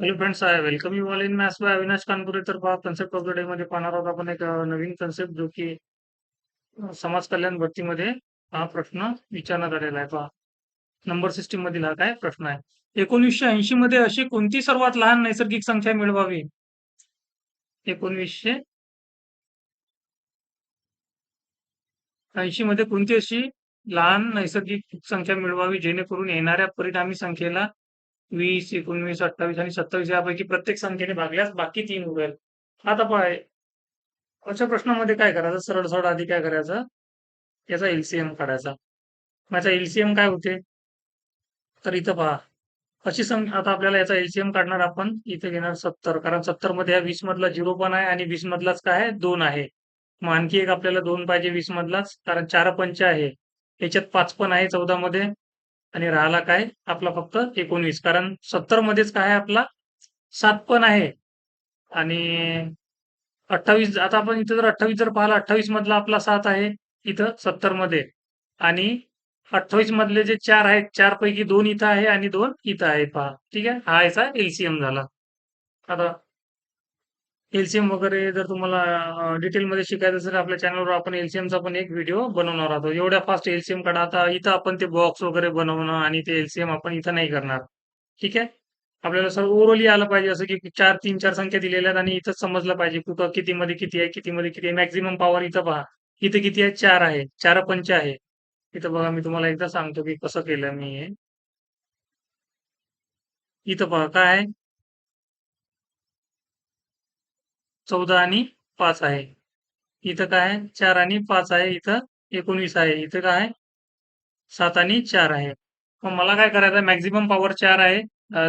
Hello friends, I welcome you all in maths by Avinash Kanpure. तर पहा, concept of the day मध्ये पाहणार आहोत आपण एक नवीन कन्सेप्ट जो की समाज कल्याण भरतीमध्ये हा प्रश्न विचारण्यात आलेला आहे. पहा, नंबर सिस्टीम मधील हा काय प्रश्न आहे. 1980 मध्ये अशी कोणती सर्वात लहान नैसर्गिक संख्या मिळवावी. 1980 मध्ये कोणती अशी लहान नैसर्गिक संख्या मिळवावी जेणेकरून येणाऱ्या परिणामी संख्येला 20, 19, 28 आणि 27 यापैकी प्रत्येक संख्येने भागल्यास बाकी तीन उरेल. आता पहा, अशा प्रश्नामध्ये काय करायचं, सरळ सरळ आधी काय करायचं, याचा एलसीएम काढायचा. माझा एलसीएम काय होते, तर इथं पहा, अशी संख्या. आता आपल्याला याचा एलसीएम काढणार, आपण इथे घेणार 70, कारण 70 मध्ये या 20 मधला 0 पण आहे आणि 20 मधलाच काय आहे, 2 आहे. मग आणखी एक आपल्याला 2 पाहिजे 20 मधलाच, कारण 4 पंच आहे. याच्यात 5 पण आहे 14 मध्ये. आणि राहिला काय आपला फक्त 19, कारण 70 मध्येच काय आहे आपला 7 पण आहे. आणि 28, आता आपण इथं जर 28 जर पाहिला, 28 मधला आपला 7 आहे इथं 70 मध्ये. आणि 28 मधले जे 4 आहेत, 4 पैकी 2 इथं आहे आणि 2 इथं आहे. पहा, ठीक आहे, हा याचा एलसीएम झाला. आता एलसीएम वगैरे जर तुम्हाला डिटेलमध्ये शिकायचं असेल, आपल्या चॅनलवर आपण एलसीएमचा पण एक व्हिडिओ बनवणार आहोत. एवढ्या फास्ट एलसीएम काढा. आता इथं आपण ते बॉक्स वगैरे बनवणं आणि ते एलसीएम आपण इथं नाही करणार. ठीक आहे. आपल्याला सर्व ओव्हरऑल आलं पाहिजे, असं की चार, तीन चार संख्या दिलेल्या आहेत आणि इथंच समजलं पाहिजे कुठं किती मध्ये किती आहे, किती मध्ये किती आहे. मॅक्झिमम पॉवर इथं पहा, इथं किती आहे, 4 आहे, 4 पंच आहे. इथं बघा, मी तुम्हाला एकदा सांगतो की कसं केलं मी हे. इथं पहा काय आहे, 14 आणि 5 आहे. इथं काय आहे, 4 आणि 5 आहे. इथं 19 आहे. इथं काय आहे, 7 आणि 4 आहे. मग मला काय करायचं, मॅक्झिमम पॉवर 4 आहे.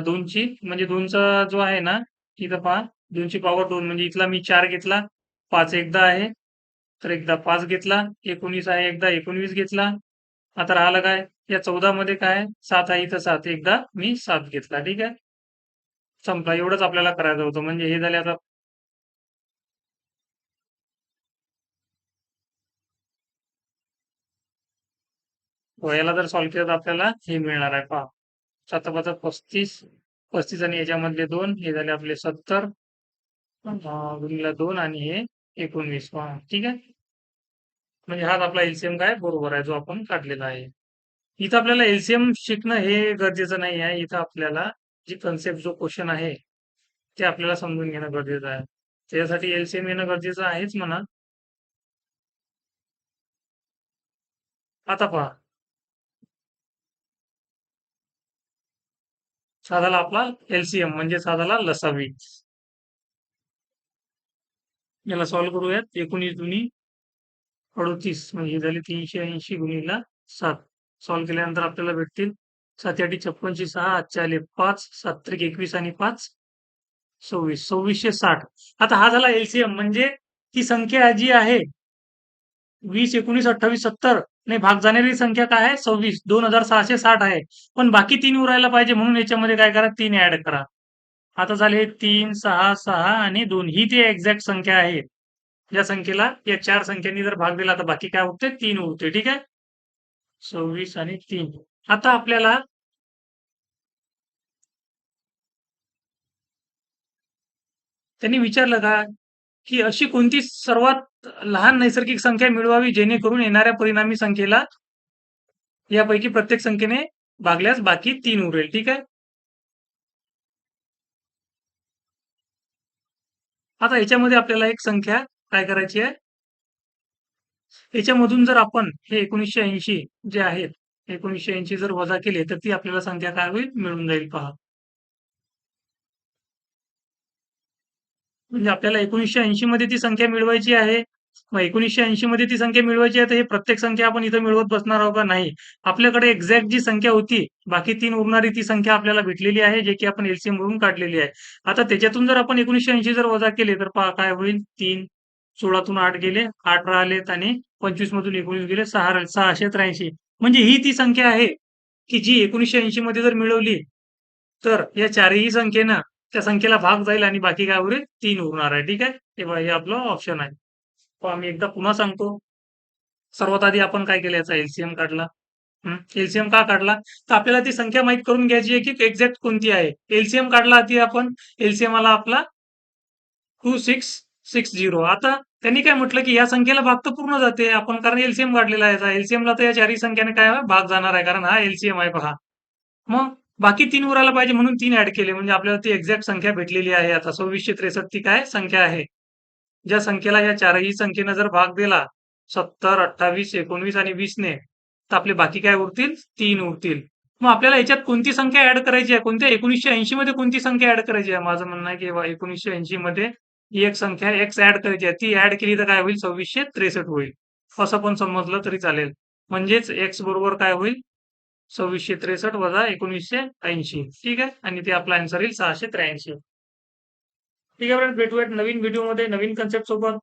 2ची म्हणजे 2चा जो आहे ना, इथं पहा, 2ची पॉवर 2 म्हणजे इथला मी 4 घेतला, 5 एकदा आहे, तर एकदा 5 घेतला, 19 आहे, एकदा 19 घेतला. आता राहिलं काय, या 14 मध्ये काय 7 आहे, इथं 7 एकदा मी 7 घेतला. ठीक आहे, संपला. एवढंच आपल्याला करायचं होतं. म्हणजे हे झाले. आता याला जर सॉल्व्ह केलं तर आपल्याला हे मिळणार आहे. पहा, 7 35, 35 आणि याच्यामधले 2 हे झाले आपले 70, गुणिले 2 आणि हे 19. पहा, ठीक आहे. म्हणजे हाच आपला एलसीएम काय बरोबर आहे, जो आपण काढलेला आहे. इथं आपल्याला एलसीएम शिकणं हे गरजेचं नाही आहे. इथं आपल्याला जी कन्सेप्ट, जो क्वेश्चन आहे, ते आपल्याला समजून घेणं गरजेचं आहे. त्यासाठी एलसीएम येणं गरजेचं आहेच म्हणा. आता पहा, साधाला आपला एलसीएम म्हणजे साधाला लसावी. याला सॉल्व्ह करूयात. 19 दुनी 38 म्हणजे ही झाली 380 गुणिले 7. सॉल्व्ह केल्यानंतर आपल्याला भेटतील 7 आठी 56, 6 आजचे आले 5, 7 त्रिक 21 आणि 5 26, 2660. आता हा झाला एलसीएम, म्हणजे ती संख्या जी आहे 20, 19, 28, 70, नाही, भाग जाणारी संख्या काय आहे, 26, 2660 आहे. पण बाकी तीन उरायला पाहिजे, म्हणून याच्यामध्ये काय करा, 3 ऍड करा. आता झाले 3, 6, 6 आणि 2. ही ती एक्झॅक्ट संख्या आहे. या संख्येला या चार संख्यांनी जर भाग दिला तर बाकी काय उरते, 3 उरते. ठीक आहे, 26 आणि 3. आता आपल्याला त्यांनी विचारलं का, की अशी कोणती सर्वात लहान नैसर्गिक संख्या मिळवावी जेणेकरून येणाऱ्या परिणामी संख्येला यापैकी प्रत्येक संख्येने भागल्यास बाकी 3 उरेल. ठीक आहे. आता याच्यामध्ये आपल्याला एक संख्या काय करायची आहे, याच्यामधून जर आपण हे 1980 जे आहेत, 1980 जर वजा केले तर ती आपल्याला संख्या काय होईल, मिळून जाईल. पहा, म्हणजे आपल्याला 1980 मध्ये ती संख्या मिळवायची आहे. मग 1980 मध्ये ती संख्या मिळवायची आहे, तर हे प्रत्येक संख्या आपण इथं मिळवत बसणार आहोत का, नाही. आपल्याकडे एक्झॅक्ट जी संख्या होती, बाकी 3 उरणारी ती संख्या आपल्याला भेटलेली आहे, जे की आपण एलसीएम वरून काढलेली आहे. आता त्याच्यातून जर आपण 1980 जर वजा केले तर पहा काय होईल, 3, 16तून 8 गेले, 8 राहिलेत आणि 25 मधून 19 गेले, 6 राहिले, 683. म्हणजे ही ती संख्या आहे की जी 1980 मध्ये जर मिळवली तर या चारही संख्येनं त्या संख्येला भाग जाईल आणि बाकी काय उरेल, 3 उरणार आहे. ठीक आहे, तेव्हा हे आपलं ऑप्शन आहे. आम्ही एकदा पुन्हा सांगतो. सर्वात आधी आपण काय केलं, याचा एलसीएम काढला. एलसीएम का काढला? तर आपल्याला ती संख्या माहीत करून घ्यायची आहे, की एक्झॅक्ट कोणती आहे. एलसीएम काढला आधी आपण. एलसीएम आला आपला 2660. आता त्यांनी काय म्हटलं, की या संख्येला भाग तर पूर्ण जाते. आपण कारण एलसीएम काढलेला आहे याचा. एलसीएमला तर या चारही संख्याने काय आहे, भाग जाणार आहे. कारण हा एलसीएम आहे पहा. मग बाकी 3 उरायला पाहिजे म्हणून 3 ॲड केले. म्हणजे आपल्याला ती एक्झॅक्ट संख्या भेटलेली आहे आता. 2663 ती काय संख्या आहे. ज्या संख्येला या चारही संख्येनं जर भाग दिला 70, 28, 19 आणि 20 ने, तर आपले बाकी काय उरतील? 3 उरतील. मग आपल्याला याच्यात कोणती संख्या ऍड करायची आहे? कोणत्या 1980 मध्ये कोणती संख्या ऍड करायची आहे? माझं म्हणणं आहे की 1980 मध्ये ही एक संख्या एक्स ऍड करायची आहे. ती ऍड केली तर काय होईल? 2663 होईल. असं पण समजलं तरी चालेल. म्हणजेच एक्स बरोबर काय होईल? 2663 वजा 1980. ठीक आहे. आणि ते आपला आन्सर येईल 683. ठीक आहे फ्रेंड्स, भेटूयात नवीन व्हिडिओमध्ये नवीन कन्सेप्ट सोबत.